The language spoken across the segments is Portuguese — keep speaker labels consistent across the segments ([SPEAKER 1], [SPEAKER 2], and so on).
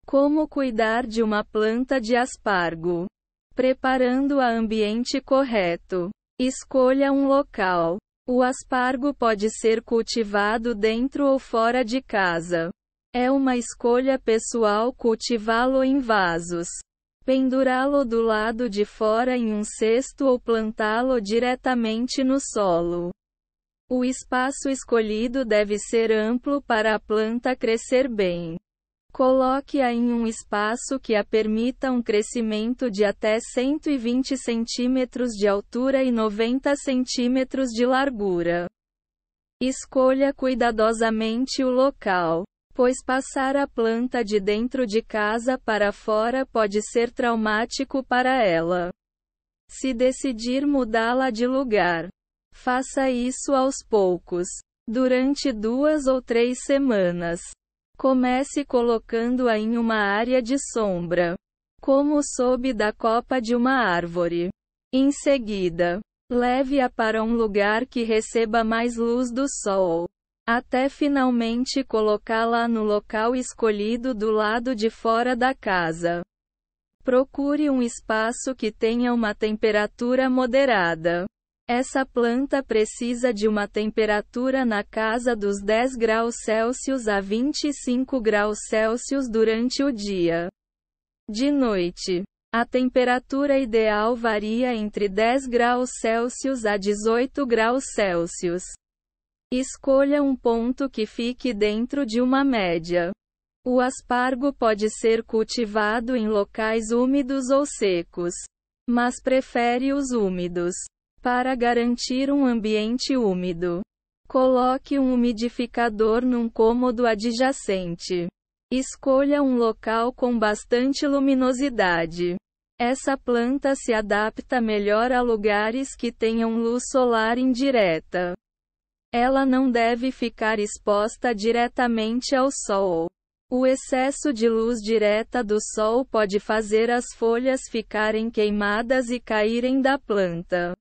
[SPEAKER 1] Como cuidar de uma planta de aspargo? Preparando o ambiente correto. Escolha um local. O aspargo pode ser cultivado dentro ou fora de casa. É uma escolha pessoal cultivá-lo em vasos, pendurá-lo do lado de fora em um cesto ou plantá-lo diretamente no solo. O espaço escolhido deve ser amplo para a planta crescer bem. Coloque-a em um espaço que a permita um crescimento de até 120 centímetros de altura e 90 centímetros de largura. Escolha cuidadosamente o local, pois passar a planta de dentro de casa para fora pode ser traumático para ela. Se decidir mudá-la de lugar, faça isso aos poucos, durante 2 ou 3 semanas. Comece colocando-a em uma área de sombra, como sob da copa de uma árvore. Em seguida, leve-a para um lugar que receba mais luz do sol, até finalmente colocá-la no local escolhido do lado de fora da casa. Procure um espaço que tenha uma temperatura moderada. Essa planta precisa de uma temperatura na casa dos 10 graus Celsius a 25 graus Celsius durante o dia. De noite, a temperatura ideal varia entre 10 graus Celsius a 18 graus Celsius. Escolha um ponto que fique dentro de uma média. O aspargo pode ser cultivado em locais úmidos ou secos, mas prefere os úmidos. Para garantir um ambiente úmido, coloque um umidificador num cômodo adjacente. Escolha um local com bastante luminosidade. Essa planta se adapta melhor a lugares que tenham luz solar indireta. Ela não deve ficar exposta diretamente ao sol. O excesso de luz direta do sol pode fazer as folhas ficarem queimadas e caírem da planta.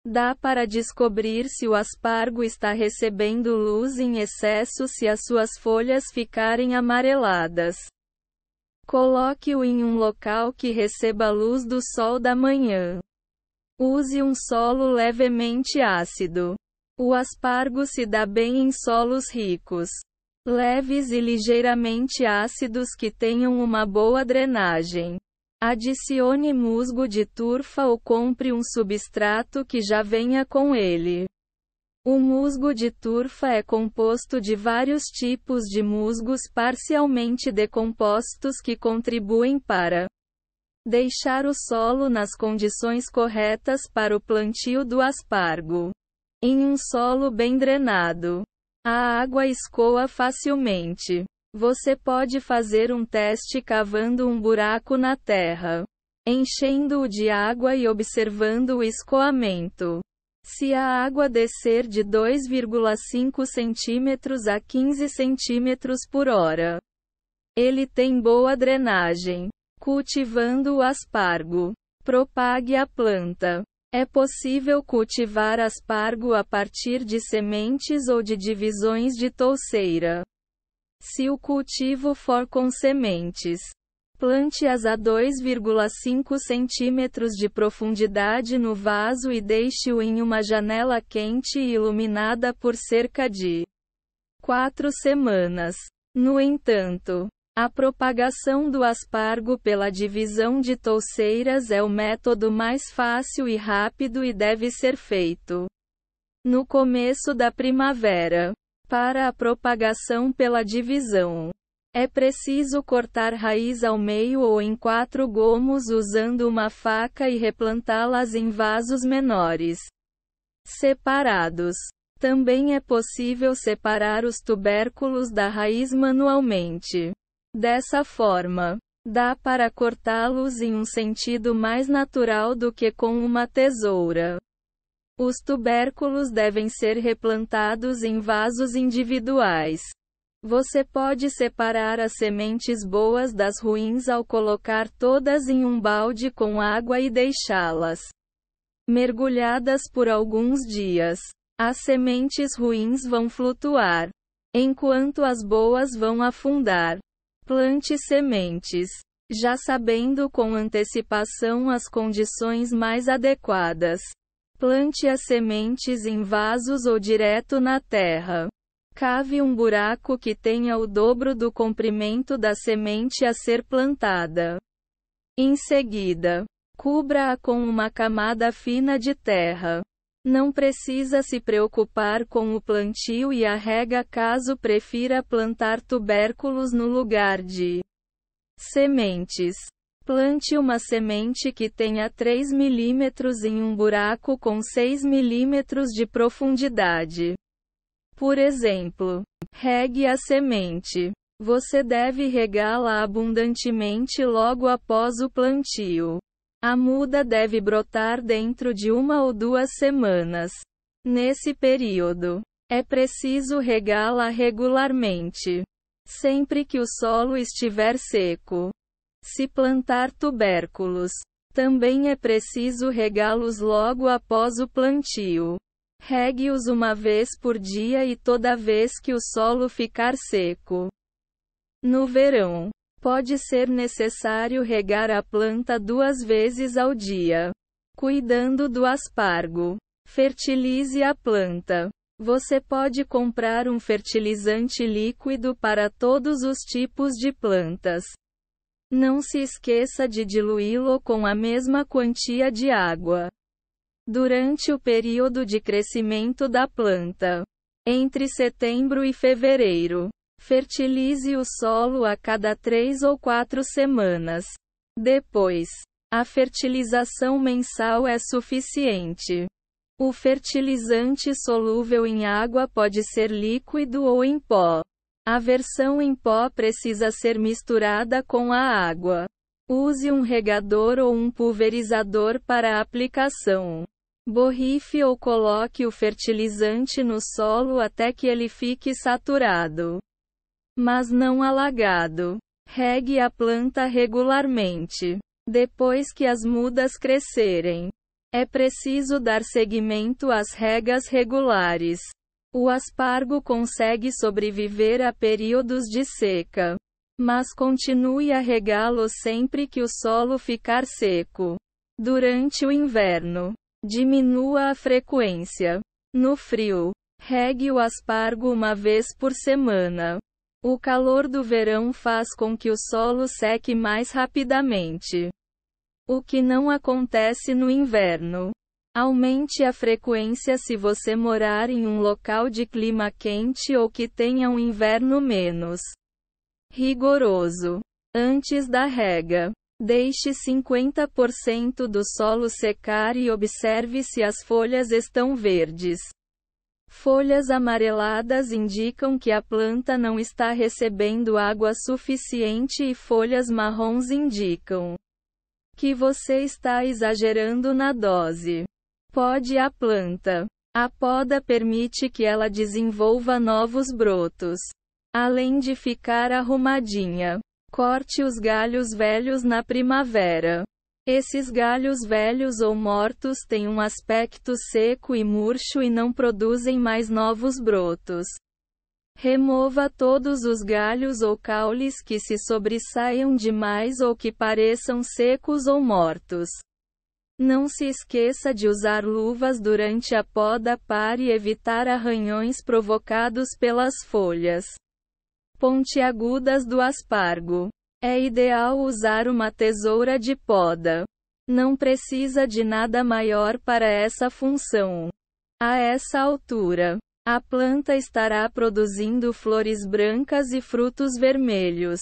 [SPEAKER 1] Dá para descobrir se o aspargo está recebendo luz em excesso se as suas folhas ficarem amareladas. Coloque-o em um local que receba a luz do sol da manhã. Use um solo levemente ácido. O aspargo se dá bem em solos ricos, leves e ligeiramente ácidos que tenham uma boa drenagem. Adicione musgo de turfa ou compre um substrato que já venha com ele. O musgo de turfa é composto de vários tipos de musgos parcialmente decompostos que contribuem para deixar o solo nas condições corretas para o plantio do aspargo. Em um solo bem drenado, a água escoa facilmente. Você pode fazer um teste cavando um buraco na terra, enchendo-o de água e observando o escoamento. Se a água descer de 2,5 cm a 15 cm por hora, ele tem boa drenagem. Cultivando o aspargo, propague a planta. É possível cultivar aspargo a partir de sementes ou de divisões de touceira. Se o cultivo for com sementes, plante-as a 2,5 cm de profundidade no vaso e deixe-o em uma janela quente e iluminada por cerca de 4 semanas. No entanto, a propagação do aspargo pela divisão de touceiras é o método mais fácil e rápido e deve ser feito no começo da primavera. Para a propagação pela divisão, é preciso cortar raiz ao meio ou em 4 gomos usando uma faca e replantá-las em vasos menores, separados. Também é possível separar os tubérculos da raiz manualmente. Dessa forma, dá para cortá-los em um sentido mais natural do que com uma tesoura. Os tubérculos devem ser replantados em vasos individuais. Você pode separar as sementes boas das ruins ao colocar todas em um balde com água e deixá-las mergulhadas por alguns dias. As sementes ruins vão flutuar, enquanto as boas vão afundar. Plante sementes. Já sabendo com antecipação as condições mais adequadas. Plante as sementes em vasos ou direto na terra. Cave um buraco que tenha o dobro do comprimento da semente a ser plantada. Em seguida, cubra-a com uma camada fina de terra. Não precisa se preocupar com o plantio e a rega caso prefira plantar tubérculos no lugar de sementes. Plante uma semente que tenha 3 milímetros em um buraco com 6 milímetros de profundidade. Por exemplo, regue a semente. Você deve regá-la abundantemente logo após o plantio. A muda deve brotar dentro de 1 ou 2 semanas. Nesse período, é preciso regá-la regularmente, sempre que o solo estiver seco. Se plantar tubérculos, também é preciso regá-los logo após o plantio. Regue-os uma vez por dia e toda vez que o solo ficar seco. No verão, pode ser necessário regar a planta 2 vezes ao dia. Cuidando do aspargo. Fertilize a planta. Você pode comprar um fertilizante líquido para todos os tipos de plantas. Não se esqueça de diluí-lo com a mesma quantia de água. Durante o período de crescimento da planta, entre setembro e fevereiro, fertilize o solo a cada 3 ou 4 semanas. Depois, a fertilização mensal é suficiente. O fertilizante solúvel em água pode ser líquido ou em pó. A versão em pó precisa ser misturada com a água. Use um regador ou um pulverizador para a aplicação. Borrife ou coloque o fertilizante no solo até que ele fique saturado, mas não alagado. Regue a planta regularmente. Depois que as mudas crescerem, é preciso dar seguimento às regas regulares. O aspargo consegue sobreviver a períodos de seca, mas continue a regá-lo sempre que o solo ficar seco. Durante o inverno, diminua a frequência. No frio, regue o aspargo uma vez por semana. O calor do verão faz com que o solo seque mais rapidamente, o que não acontece no inverno. Aumente a frequência se você morar em um local de clima quente ou que tenha um inverno menos rigoroso. Antes da rega, deixe 50% do solo secar e observe se as folhas estão verdes. Folhas amareladas indicam que a planta não está recebendo água suficiente e folhas marrons indicam que você está exagerando na dose. Pode a planta. A poda permite que ela desenvolva novos brotos, além de ficar arrumadinha. Corte os galhos velhos na primavera. Esses galhos velhos ou mortos têm um aspecto seco e murcho e não produzem mais novos brotos. Remova todos os galhos ou caules que se sobressaiam demais ou que pareçam secos ou mortos. Não se esqueça de usar luvas durante a poda para evitar arranhões provocados pelas folhas pontiagudas do aspargo. É ideal usar uma tesoura de poda. Não precisa de nada maior para essa função. A essa altura, a planta estará produzindo flores brancas e frutos vermelhos.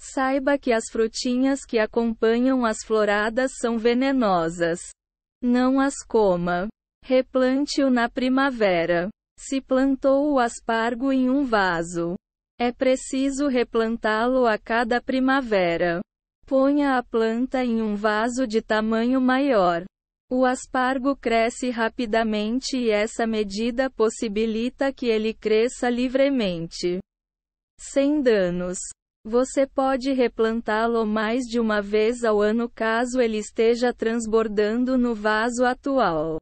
[SPEAKER 1] Saiba que as frutinhas que acompanham as floradas são venenosas. Não as coma. Replante-o na primavera. Se plantou o aspargo em um vaso, é preciso replantá-lo a cada primavera. Ponha a planta em um vaso de tamanho maior. O aspargo cresce rapidamente e essa medida possibilita que ele cresça livremente, sem danos. Você pode replantá-lo mais de uma vez ao ano caso ele esteja transbordando no vaso atual.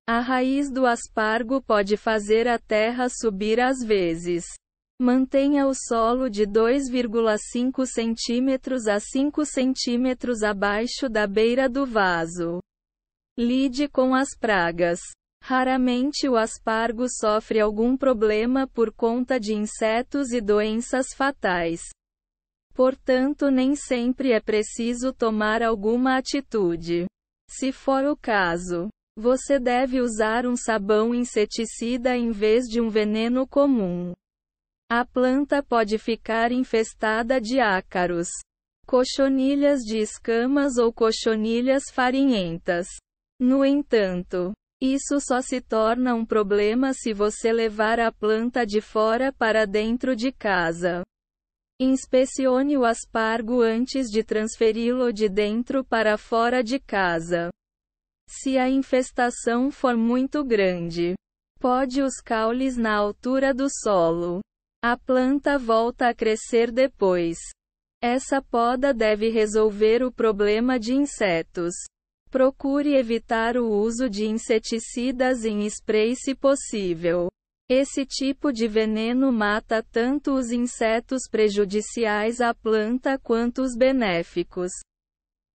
[SPEAKER 1] A raiz do aspargo pode fazer a terra subir às vezes. Mantenha o solo de 2,5 cm a 5 cm abaixo da beira do vaso. Lide com as pragas. Raramente o aspargo sofre algum problema por conta de insetos e doenças fatais. Portanto, nem sempre é preciso tomar alguma atitude. Se for o caso, você deve usar um sabão inseticida em vez de um veneno comum. A planta pode ficar infestada de ácaros, cochonilhas de escamas ou cochonilhas farinhentas. No entanto, isso só se torna um problema se você levar a planta de fora para dentro de casa. Inspecione o aspargo antes de transferi-lo de dentro para fora de casa. Se a infestação for muito grande, pode os caules na altura do solo. A planta volta a crescer depois. Essa poda deve resolver o problema de insetos. Procure evitar o uso de inseticidas em spray se possível. Esse tipo de veneno mata tanto os insetos prejudiciais à planta quanto os benéficos.